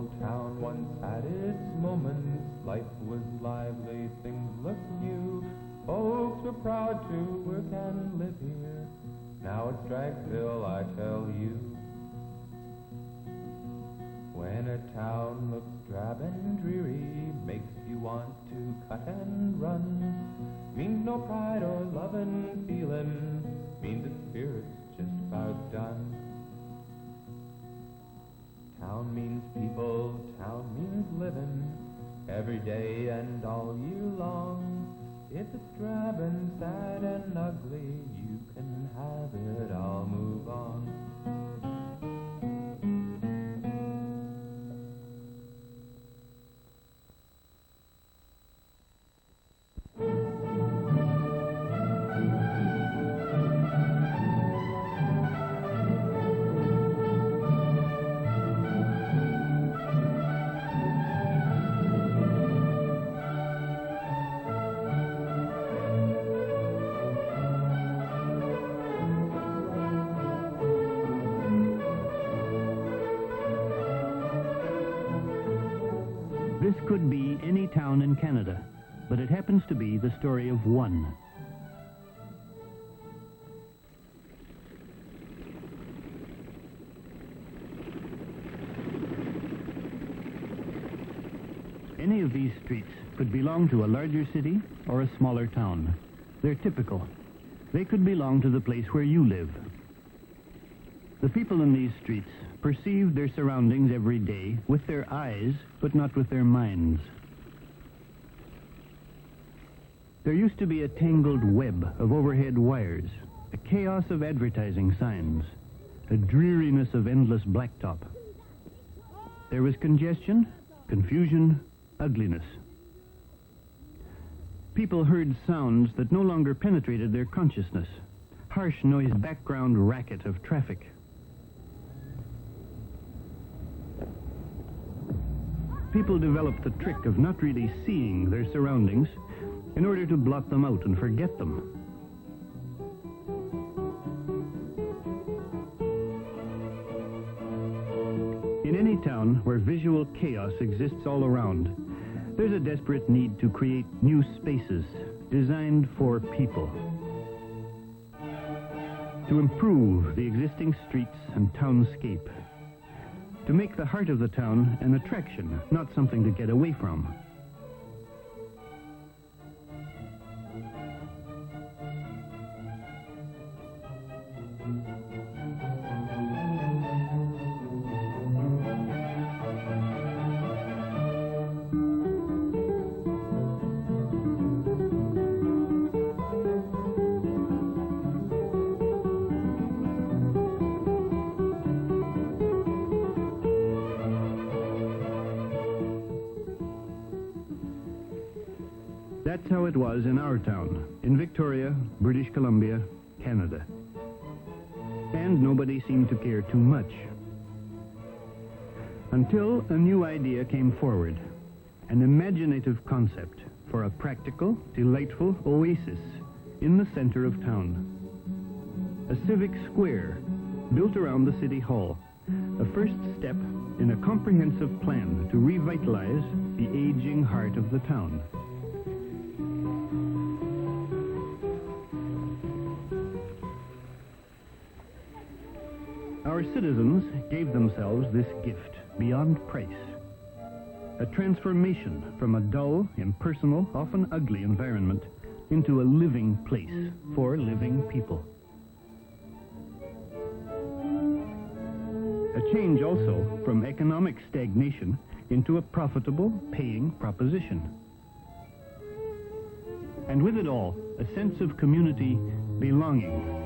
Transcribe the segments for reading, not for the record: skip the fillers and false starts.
old town once had its moments. Life was lively, things looked new. Folks were proud to work and live here. Now it's Dragsville, I tell you. When a town looks drab and dreary, makes you want to cut and run, means no pride or lovin' feelin', means its spirit's just about done. Town means people, town means livin', every day and all year long. If it's drab and sad and ugly, you can have it, I'll move on. This could be any town in Canada, but it happens to be the story of one. Any of these streets could belong to a larger city or a smaller town. They're typical. They could belong to the place where you live. The people in these streets perceive their surroundings every day with their eyes, but not with their minds. There used to be a tangled web of overhead wires, a chaos of advertising signs, a dreariness of endless blacktop. There was congestion, confusion, ugliness. People heard sounds that no longer penetrated their consciousness, harsh noise background racket of traffic. People developed the trick of not really seeing their surroundings in order to blot them out and forget them. In any town where visual chaos exists all around, there's a desperate need to create new spaces designed for people. To improve the existing streets and townscape. To make the heart of the town an attraction, not something to get away from. That's how it was in our town, in Victoria, British Columbia, Canada. And nobody seemed to care too much. Until a new idea came forward, an imaginative concept for a practical, delightful oasis in the center of town. A civic square built around the city hall, a first step in a comprehensive plan to revitalize the aging heart of the town. Our citizens gave themselves this gift beyond price. A transformation from a dull, impersonal, often ugly environment into a living place for living people. A change also from economic stagnation into a profitable, paying proposition. And with it all, a sense of community belonging.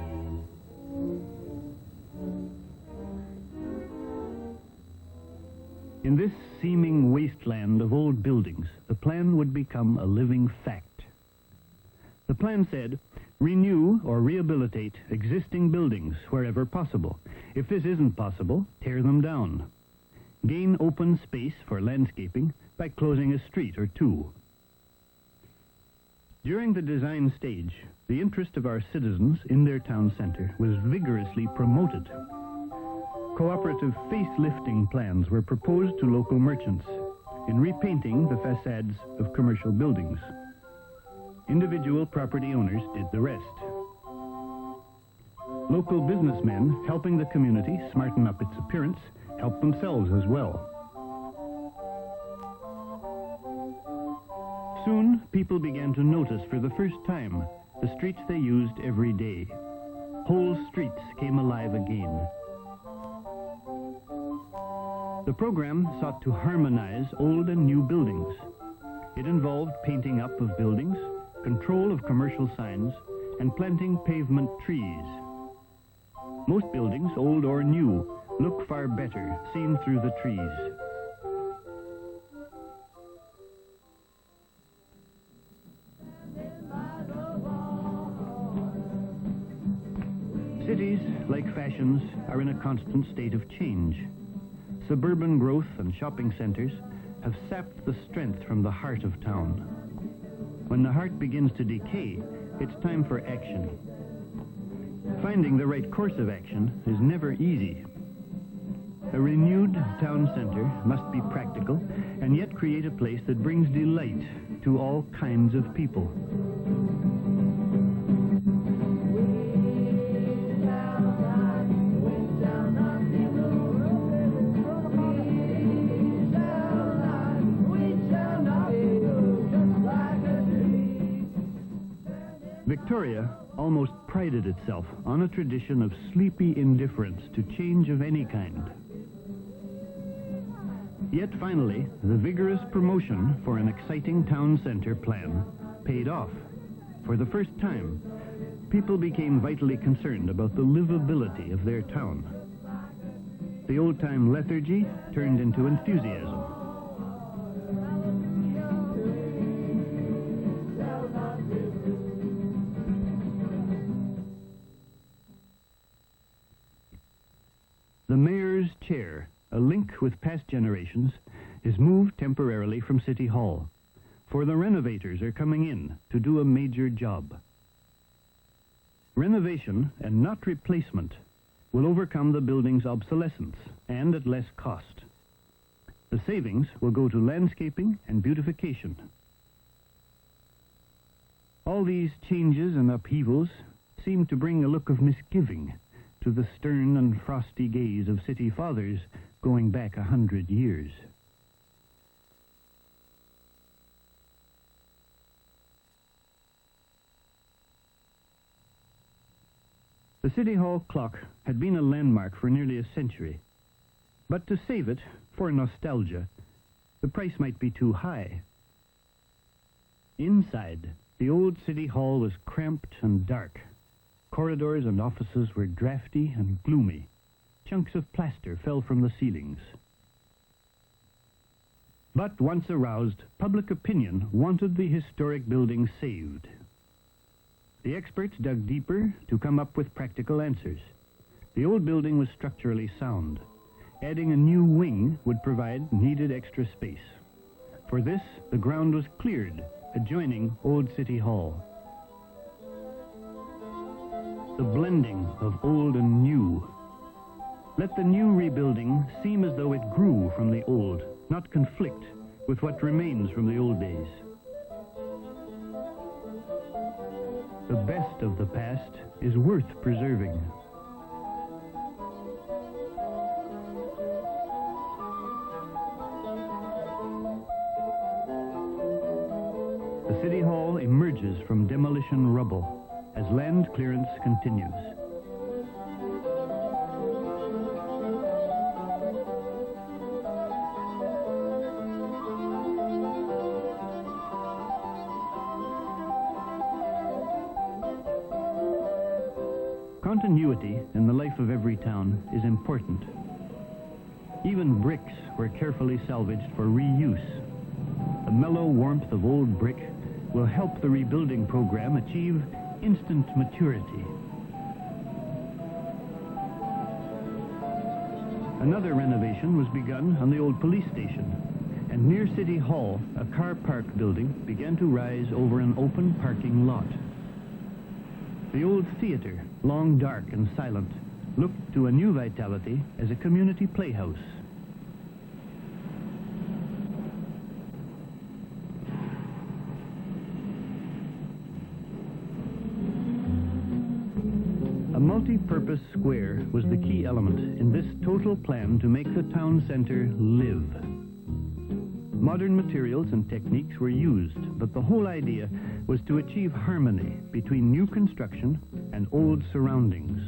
In this seeming wasteland of old buildings, the plan would become a living fact. The plan said, renew or rehabilitate existing buildings wherever possible. If this isn't possible, tear them down. Gain open space for landscaping by closing a street or two. During the design stage, the interest of our citizens in their town center was vigorously promoted. Cooperative facelifting plans were proposed to local merchants in repainting the facades of commercial buildings. Individual property owners did the rest. Local businessmen, helping the community smarten up its appearance, helped themselves as well. Soon, people began to notice for the first time the streets they used every day. Whole streets came alive again. The program sought to harmonize old and new buildings. It involved painting up of buildings, control of commercial signs, and planting pavement trees. Most buildings, old or new, look far better seen through the trees. Cities, like fashions, are in a constant state of change. Suburban growth and shopping centers have sapped the strength from the heart of town. When the heart begins to decay, it's time for action. Finding the right course of action is never easy. A renewed town center must be practical and yet create a place that brings delight to all kinds of people. Victoria almost prided itself on a tradition of sleepy indifference to change of any kind. Yet finally, the vigorous promotion for an exciting town center plan paid off. For the first time, people became vitally concerned about the livability of their town. The old-time lethargy turned into enthusiasm. The mayor's chair, a link with past generations, is moved temporarily from City Hall, for the renovators are coming in to do a major job. Renovation, and not replacement, will overcome the building's obsolescence, and at less cost. The savings will go to landscaping and beautification. All these changes and upheavals seem to bring a look of misgiving to the stern and frosty gaze of city fathers going back 100 years. The City Hall clock had been a landmark for nearly a century, but to save it, for nostalgia, the price might be too high. Inside, the old City Hall was cramped and dark. Corridors and offices were drafty and gloomy. Chunks of plaster fell from the ceilings. But once aroused, public opinion wanted the historic building saved. The experts dug deeper to come up with practical answers. The old building was structurally sound. Adding a new wing would provide needed extra space. For this, the ground was cleared, adjoining Old City Hall. The blending of old and new. Let the new rebuilding seem as though it grew from the old, not conflict with what remains from the old days. The best of the past is worth preserving. The City Hall emerges from demolition rubble as land clearance continues. Continuity in the life of every town is important. Even bricks were carefully salvaged for reuse. The mellow warmth of old brick will help the rebuilding program achieve instant maturity. Another renovation was begun on the old police station, and near City Hall, a car park building began to rise over an open parking lot. The old theater, long dark and silent, looked to a new vitality as a community playhouse. A multi-purpose square was the key element in this total plan to make the town center live. Modern materials and techniques were used, but the whole idea was to achieve harmony between new construction and old surroundings.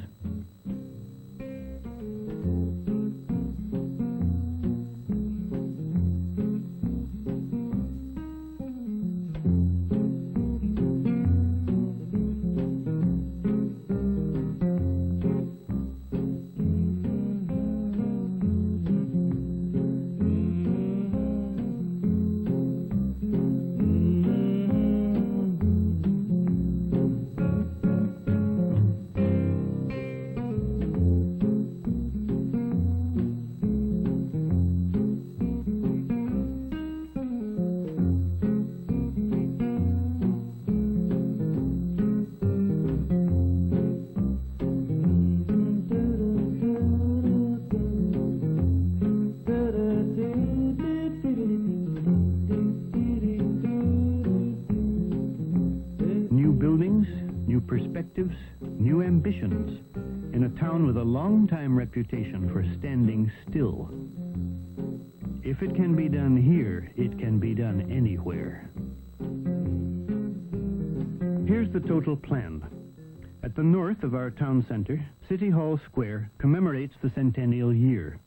Perspectives, new ambitions, in a town with a long-time reputation for standing still. If it can be done here, it can be done anywhere. Here's the total plan. At the north of our town center, City Hall Square commemorates the centennial year.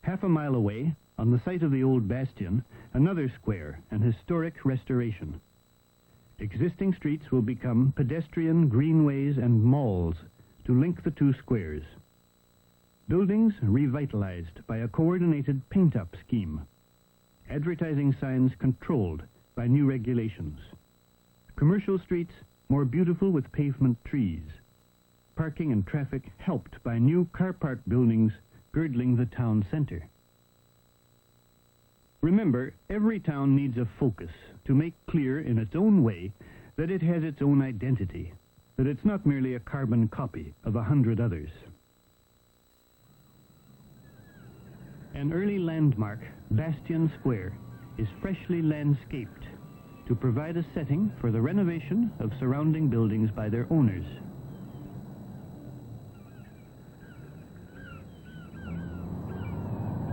Half a mile away, on the site of the old bastion, another square, an historic restoration. Existing streets will become pedestrian greenways and malls to link the two squares. Buildings revitalized by a coordinated paint-up scheme. Advertising signs controlled by new regulations. Commercial streets more beautiful with pavement trees. Parking and traffic helped by new car park buildings girdling the town center. Remember, every town needs a focus to make clear in its own way that it has its own identity, that it's not merely a carbon copy of 100 others. An early landmark, Bastion Square, is freshly landscaped to provide a setting for the renovation of surrounding buildings by their owners.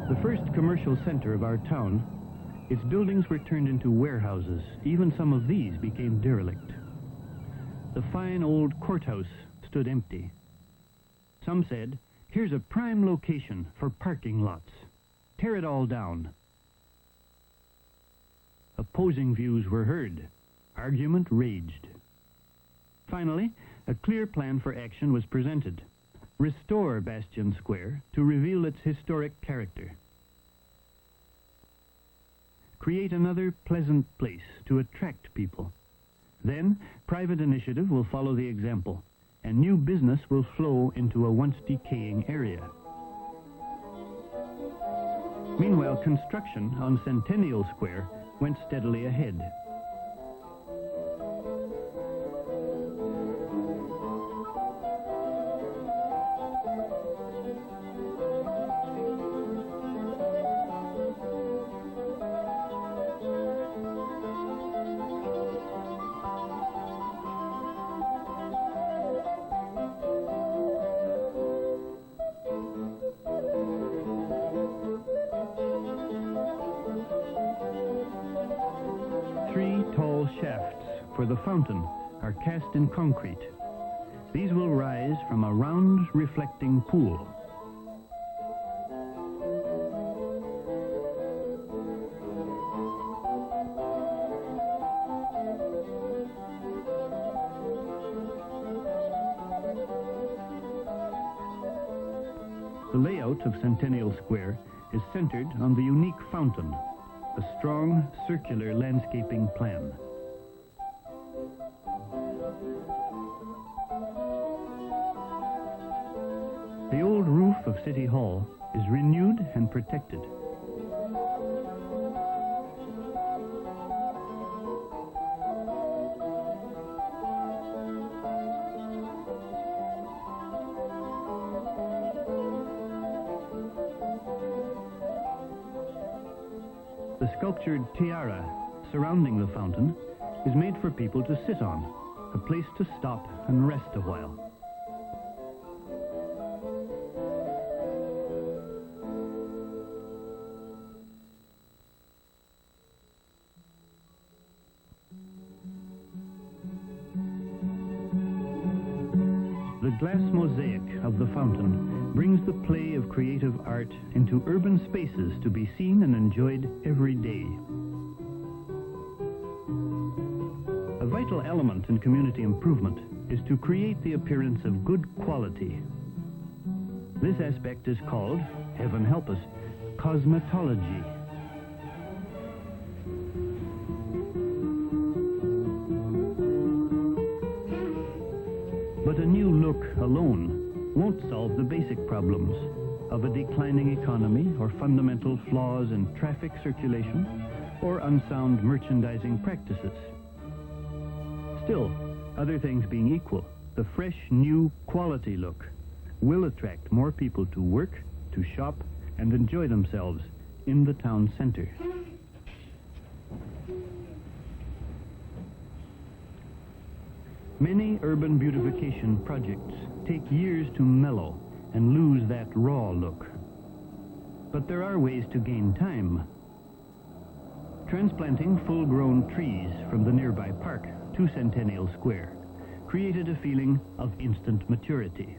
The first commercial center of our town, its buildings were turned into warehouses. Even some of these became derelict. The fine old courthouse stood empty. Some said, "Here's a prime location for parking lots. Tear it all down." Opposing views were heard. Argument raged. Finally, a clear plan for action was presented. Restore Bastion Square to reveal its historic character. Create another pleasant place to attract people. Then, private initiative will follow the example, and new business will flow into a once decaying area. Meanwhile, construction on Centennial Square went steadily ahead. Three tall shafts for the fountain are cast in concrete. These will rise from a round, reflecting pool. The layout of Centennial Square is centered on the unique fountain, a strong, circular landscaping plan. The old roof of City Hall is renewed and protected. The sculptured tiara surrounding the fountain is made for people to sit on, a place to stop and rest a while. The glass mosaic of the fountain brings the play of creative art into urban spaces to be seen and enjoyed every day. A vital element in community improvement is to create the appearance of good quality. This aspect is called, heaven help us, cosmetology. But a new look alone won't solve the basic problems of a declining economy or fundamental flaws in traffic circulation or unsound merchandising practices. Still, other things being equal, the fresh, new, quality look will attract more people to work, to shop, and enjoy themselves in the town center. Many urban beautification projects take years to mellow and lose that raw look. But there are ways to gain time. Transplanting full-grown trees from the nearby park to Centennial Square created a feeling of instant maturity.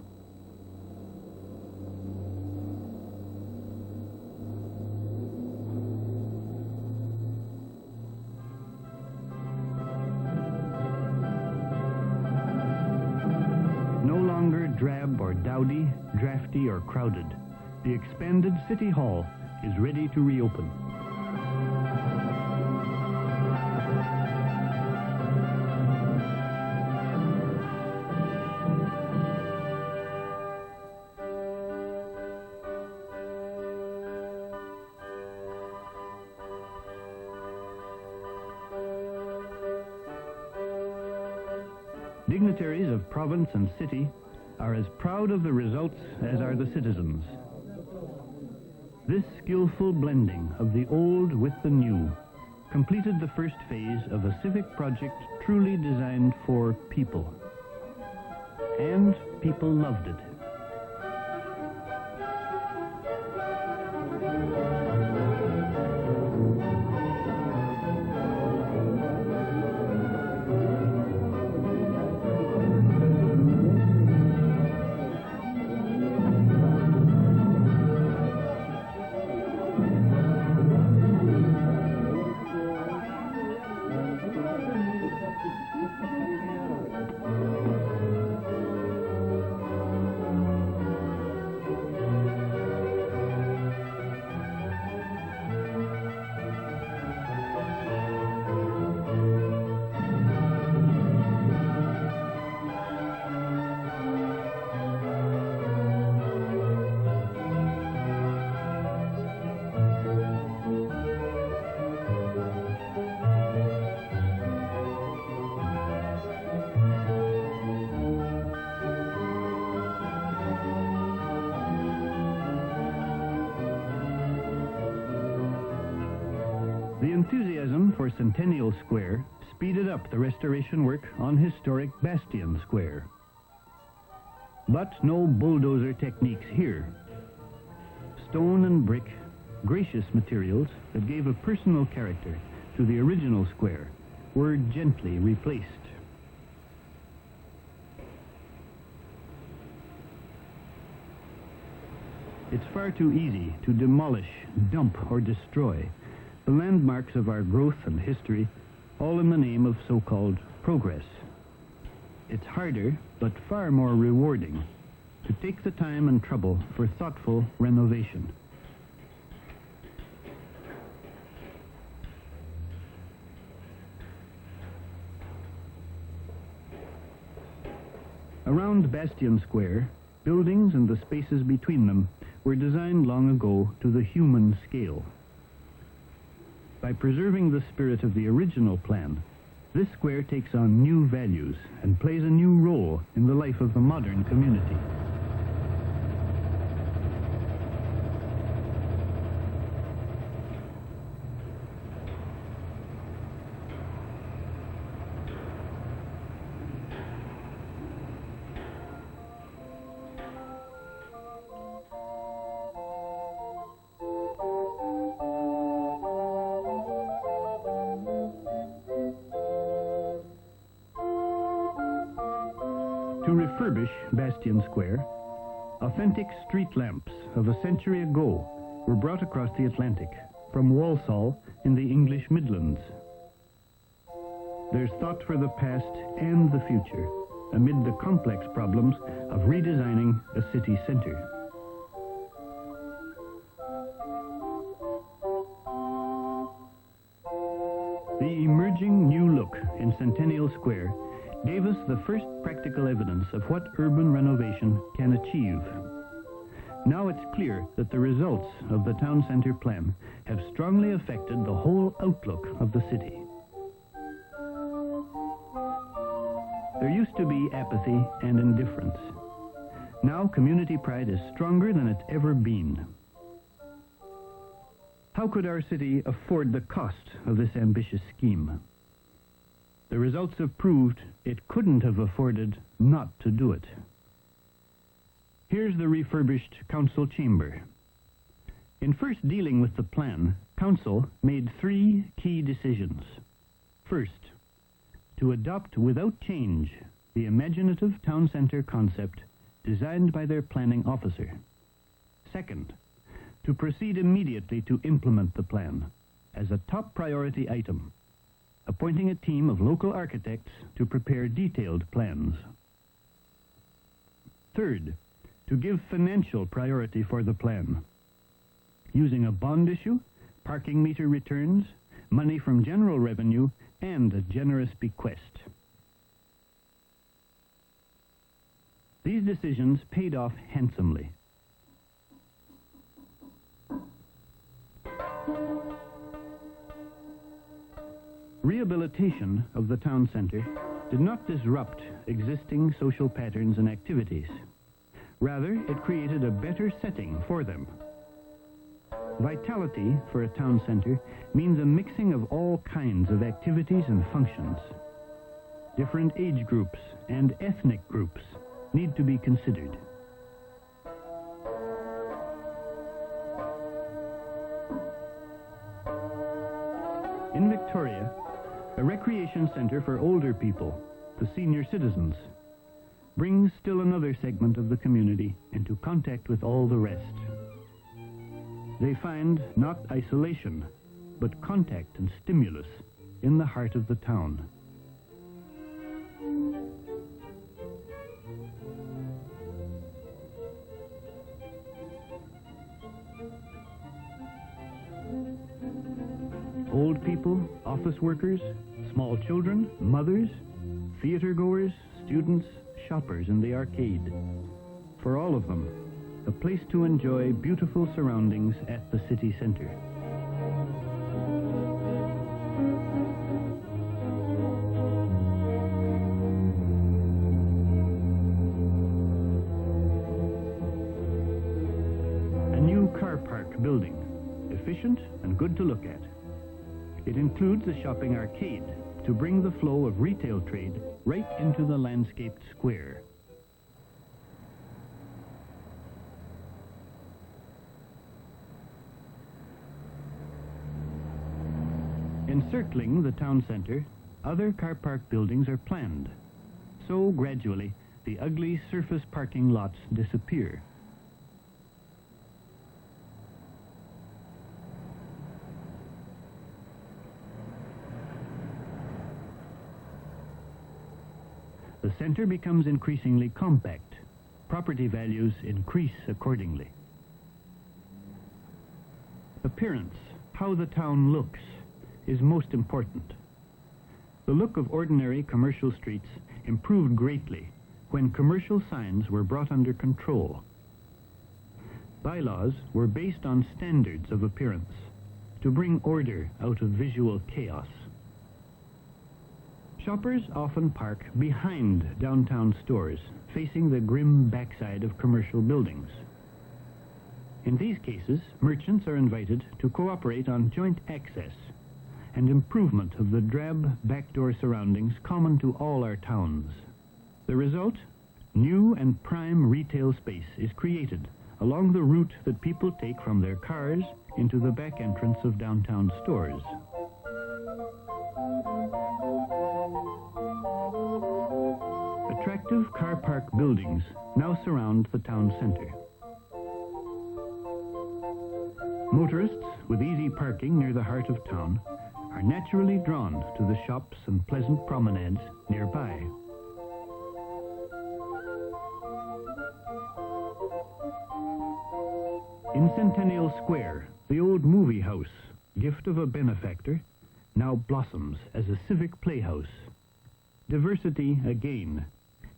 No longer drab or dowdy, drafty or crowded, the expanded City Hall is ready to reopen. Dignitaries of province and city are as proud of the results as are the citizens. This skillful blending of the old with the new completed the first phase of a civic project truly designed for people. And people loved it. The enthusiasm for Centennial Square speeded up the restoration work on historic Bastion Square. But no bulldozer techniques here. Stone and brick, gracious materials that gave a personal character to the original square, were gently replaced. It's far too easy to demolish, dump, or destroy the landmarks of our growth and history, all in the name of so-called progress. It's harder, but far more rewarding, to take the time and trouble for thoughtful renovation. Around Bastion Square, buildings and the spaces between them were designed long ago to the human scale. By preserving the spirit of the original plan, this square takes on new values and plays a new role in the life of the modern community. To refurbish Bastion Square, authentic street lamps of a century ago were brought across the Atlantic from Walsall in the English Midlands. There's thought for the past and the future amid the complex problems of redesigning a city centre. The emerging new look in Centennial Square gave us the first practical evidence of what urban renovation can achieve. Now it's clear that the results of the town centre plan have strongly affected the whole outlook of the city. There used to be apathy and indifference. Now community pride is stronger than it's ever been. How could our city afford the cost of this ambitious scheme? The results have proved it couldn't have afforded not to do it. Here's the refurbished council chamber. In first dealing with the plan, council made 3 key decisions. First, to adopt without change the imaginative town centre concept designed by their planning officer. Second, to proceed immediately to implement the plan as a top priority item, appointing a team of local architects to prepare detailed plans. Third, to give financial priority for the plan, using a bond issue, parking meter returns, money from general revenue, and a generous bequest. These decisions paid off handsomely. Rehabilitation of the town centre did not disrupt existing social patterns and activities. Rather, it created a better setting for them. Vitality for a town centre means a mixing of all kinds of activities and functions. Different age groups and ethnic groups need to be considered. In Victoria, a recreation centre for older people, the senior citizens, brings still another segment of the community into contact with all the rest. They find not isolation, but contact and stimulus in the heart of the town. Old people, office workers, small children, mothers, theater goers, students, shoppers in the arcade. For all of them, a place to enjoy beautiful surroundings at the city centre. A new car park building, efficient and good to look at. It includes a shopping arcade to bring the flow of retail trade right into the landscaped square. Encircling the town centre, other car park buildings are planned. So gradually, the ugly surface parking lots disappear. The centre becomes increasingly compact. Property values increase accordingly. Appearance, how the town looks, is most important. The look of ordinary commercial streets improved greatly when commercial signs were brought under control. Bylaws were based on standards of appearance to bring order out of visual chaos. Shoppers often park behind downtown stores, facing the grim backside of commercial buildings. In these cases, merchants are invited to cooperate on joint access and improvement of the drab backdoor surroundings common to all our towns. The result? New and prime retail space is created along the route that people take from their cars into the back entrance of downtown stores. Attractive car park buildings now surround the town center. Motorists with easy parking near the heart of town are naturally drawn to the shops and pleasant promenades nearby. In Centennial Square, the old movie house, gift of a benefactor, now blossoms as a civic playhouse. Diversity again,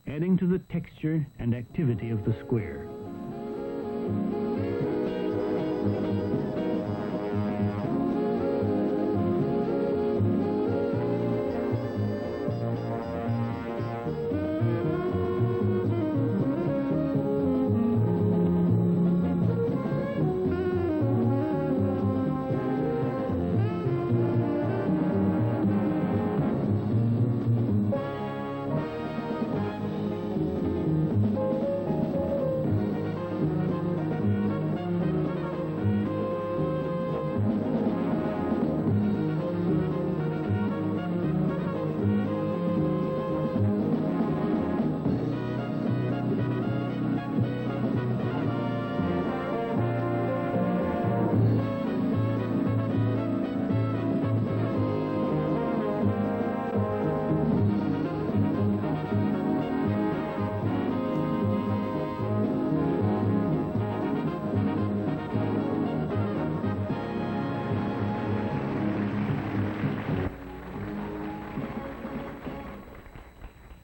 adding to the texture and activity of the square.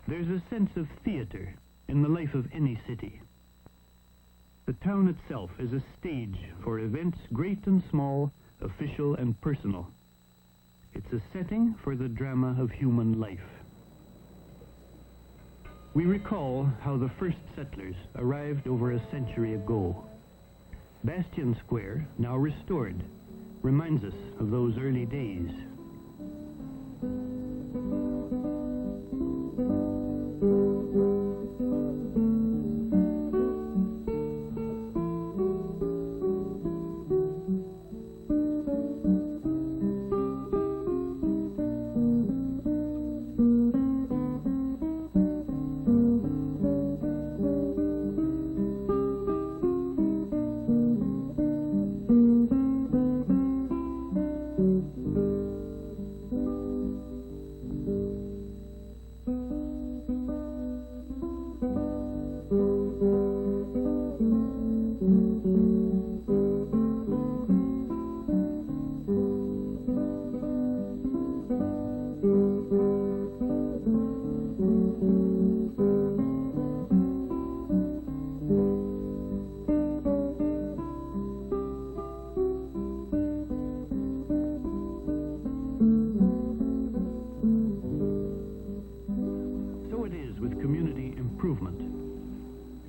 There's a sense of theater in the life of any city. The town itself is a stage for events great and small, official and personal. It's a setting for the drama of human life. We recall how the first settlers arrived over a century ago. Bastion Square, now restored, reminds us of those early days.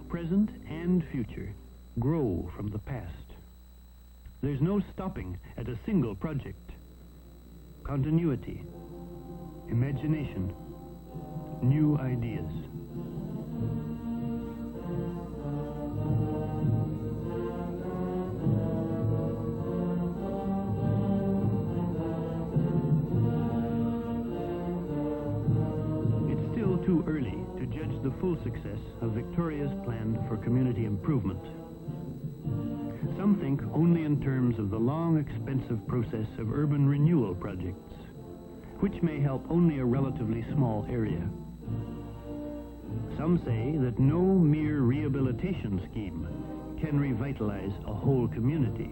Present and future grow from the past. There's no stopping at a single project. Continuity, imagination, new ideas. It's still too early to judge the full success of Victoria's plan for community improvement. Some think only in terms of the long, expensive process of urban renewal projects, which may help only a relatively small area. Some say that no mere rehabilitation scheme can revitalize a whole community.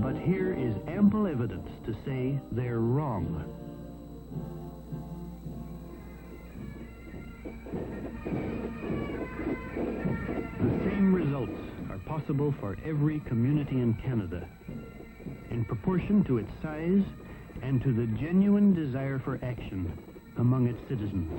But here is ample evidence to say they're wrong. The same results are possible for every community in Canada, in proportion to its size and to the genuine desire for action among its citizens.